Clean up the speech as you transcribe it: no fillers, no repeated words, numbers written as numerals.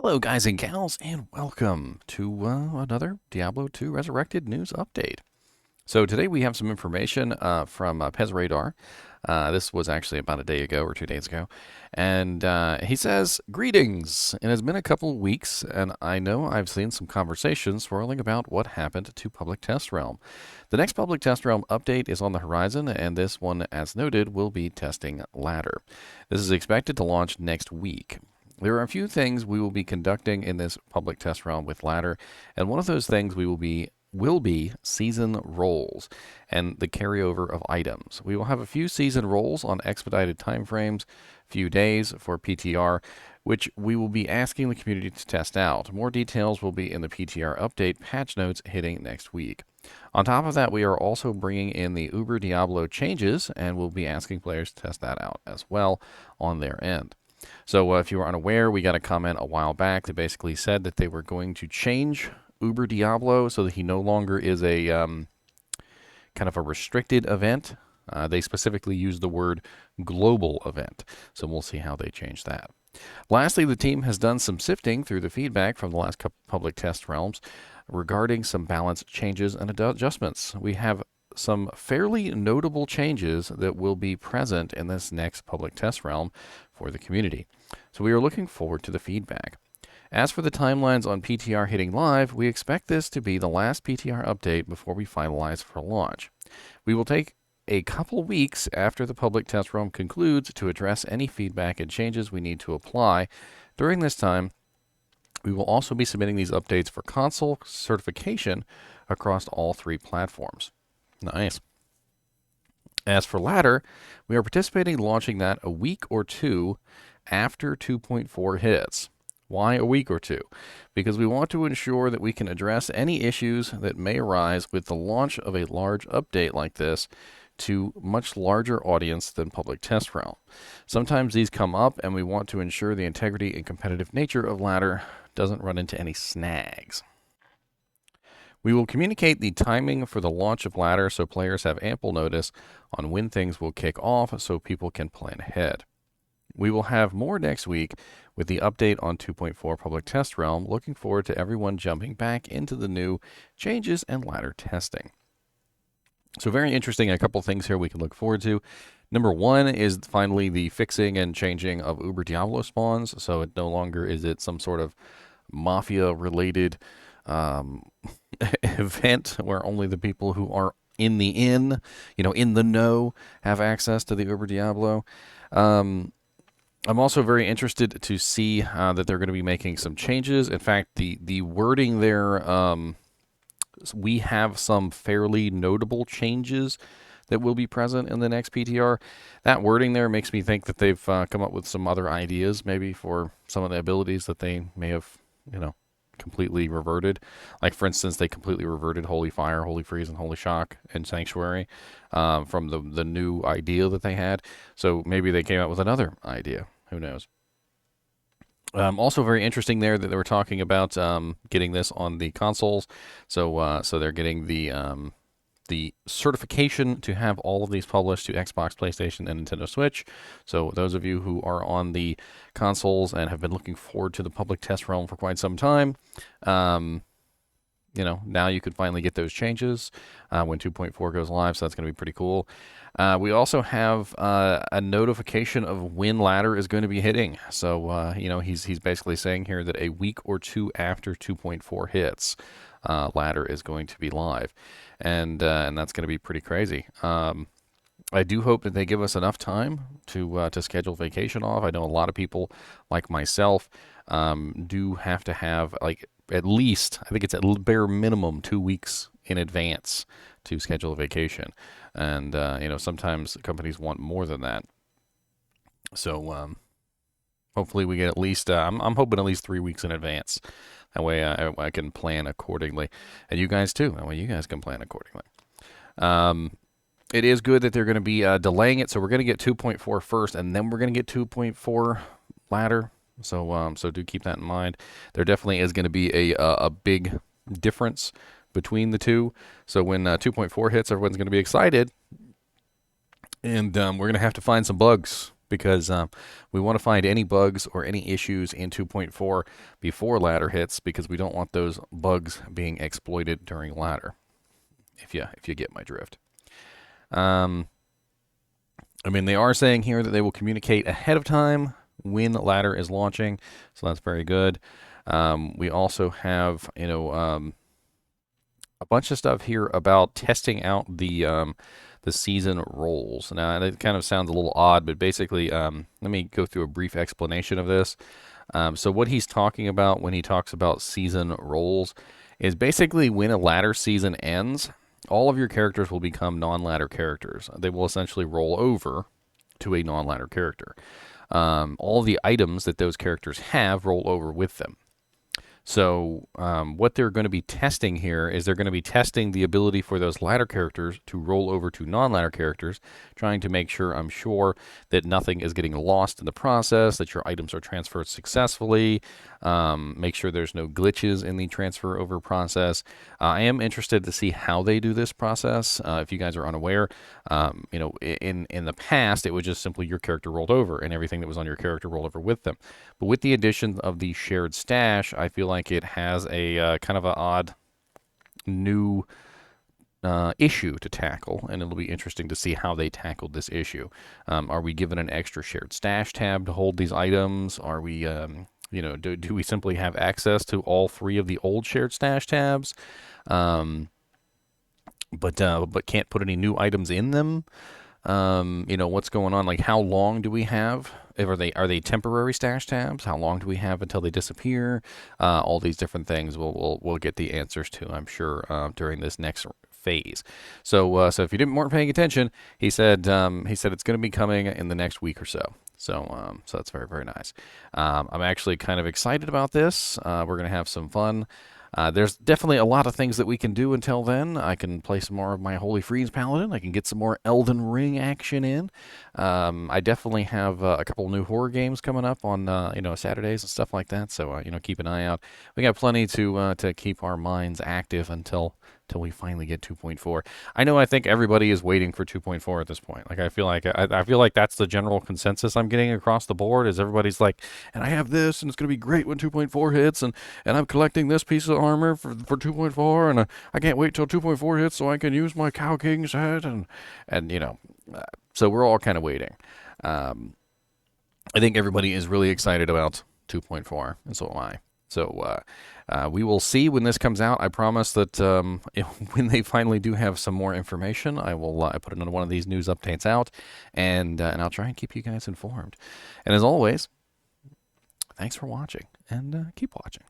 Hello, guys and gals, and welcome to another Diablo 2 Resurrected news update. So today we have some information from Pez Radar. This was actually about a day ago or 2 days ago. And he says, "Greetings. It has been a couple of weeks, and I know I've seen some conversations swirling about what happened to Public Test Realm. The next Public Test Realm update is on the horizon, and this one, as noted, will be testing ladder. This is expected to launch next week. There are a few things we will be conducting in this public test realm with ladder, and one of those things will be season rolls and the carryover of items. We will have a few season rolls on expedited timeframes, few days for PTR, which we will be asking the community to test out. More details will be in the PTR update patch notes hitting next week. On top of that, we are also bringing in the Uber Diablo changes, and we'll be asking players to test that out as well on their end. So if you are unaware, we got a comment a while back that basically said that they were going to change Uber Diablo so that he no longer is a kind of a restricted event. They specifically used the word global event. So we'll see how they change that. Lastly, the team has done some sifting through the feedback from the last couple public test realms regarding some balance changes and adjustments. We have some fairly notable changes that will be present in this next public test realm for the community. So we are looking forward to the feedback. As for the timelines on PTR hitting live, we expect this to be the last PTR update before we finalize for launch. We will take a couple weeks after the public test realm concludes to address any feedback and changes we need to apply. During this time, we will also be submitting these updates for console certification across all three platforms. Nice. As for ladder, we are participating in launching that a week or two after 2.4 hits. Why a week or two? Because we want to ensure that we can address any issues that may arise with the launch of a large update like this to much larger audience than public test realm. Sometimes these come up, and we want to ensure the integrity and competitive nature of ladder doesn't run into any snags. We will communicate the timing for the launch of ladder so players have ample notice on when things will kick off so people can plan ahead. We will have more next week with the update on 2.4 public test realm. Looking forward to everyone jumping back into the new changes and ladder testing. So very interesting, a couple things here we can look forward to. Number one is finally the fixing and changing of Uber Diablo spawns. So it no longer is it some sort of mafia related event where only the people who are in the in the know, have access to the Uber Diablo. I'm also very interested to see that they're going to be making some changes. In fact, the wording there, we have some fairly notable changes that will be present in the next PTR. That wording there makes me think that they've come up with some other ideas maybe for some of the abilities that they may have, completely reverted. Like, for instance, they completely reverted Holy Fire, Holy Freeze, and Holy Shock and Sanctuary from the new idea that they had. So maybe they came out with another idea. Who knows? Also very interesting there that they were talking about getting this on the consoles. So they're getting the certification to have all of these published to Xbox, PlayStation, and Nintendo Switch. So those of you who are on the consoles and have been looking forward to the public test realm for quite some time, now you can finally get those changes when 2.4 goes live, so that's going to be pretty cool. We also have a notification of when ladder is going to be hitting. So, he's basically saying here that a week or two after 2.4 hits, ladder is going to be live, and that's going to be pretty crazy. I do hope that they give us enough time to schedule vacation off. I know a lot of people, like myself, do have to have at least, I think it's at bare minimum 2 weeks in advance to schedule a vacation, and sometimes companies want more than that. So hopefully we get at least I'm hoping at least 3 weeks in advance. That way I can plan accordingly, and you guys too. That way you guys can plan accordingly. It is good that they're going to be delaying it, so we're going to get 2.4 first, and then we're going to get 2.4 ladder. So do keep that in mind. There definitely is going to be a big difference between the two. So when 2.4 hits, everyone's going to be excited, and we're going to have to find some bugs because we want to find any bugs or any issues in 2.4 before ladder hits, because we don't want those bugs being exploited during ladder. If you get my drift. I mean, they are saying here that they will communicate ahead of time when ladder is launching, so that's very good. We also have, a bunch of stuff here about testing out the season roles. Now, it kind of sounds a little odd, but basically, let me go through a brief explanation of this. So what he's talking about when he talks about season roles is basically when a ladder season ends, all of your characters will become non-ladder characters. They will essentially roll over to a non-ladder character. All the items that those characters have roll over with them. So what they're going to be testing here is they're going to be testing the ability for those ladder characters to roll over to non-ladder characters, trying to make sure, I'm sure, that nothing is getting lost in the process, that your items are transferred successfully, make sure there's no glitches in the transfer over process. I am interested to see how they do this process. If you guys are unaware, in the past, it was just simply your character rolled over and everything that was on your character rolled over with them. But with the addition of the shared stash, I feel like it has a kind of an odd new issue to tackle, and it'll be interesting to see how they tackled this issue. Are we given an extra shared stash tab to hold these items? Are we, do we simply have access to all 3 of the old shared stash tabs, but can't put any new items in them? What's going on? Like, how long do we have? Are they temporary stash tabs? How long do we have until they disappear? All these different things we'll get the answers to, I'm sure, during this next phase. So if you weren't paying attention, he said it's going to be coming in the next week or so. So that's very, very nice. I'm actually kind of excited about this. We're going to have some fun. There's definitely a lot of things that we can do until then. I can play some more of my Holy Freeze Paladin. I can get some more Elden Ring action in. I definitely have a couple new horror games coming up on Saturdays and stuff like that. So keep an eye out. We got plenty to keep our minds active until we finally get 2.4. I think everybody is waiting for 2.4 at this point. Like I feel like that's the general consensus I'm getting across the board, is everybody's like, and I have this, and it's going to be great when 2.4 hits, and I'm collecting this piece of armor for 2.4, and I can't wait till 2.4 hits so I can use my Cow King set, and so we're all kind of waiting. I think everybody is really excited about 2.4, and so am I. So we will see when this comes out. I promise that when they finally do have some more information, I will put another one of these news updates out, and I'll try and keep you guys informed. And as always, thanks for watching, and keep watching.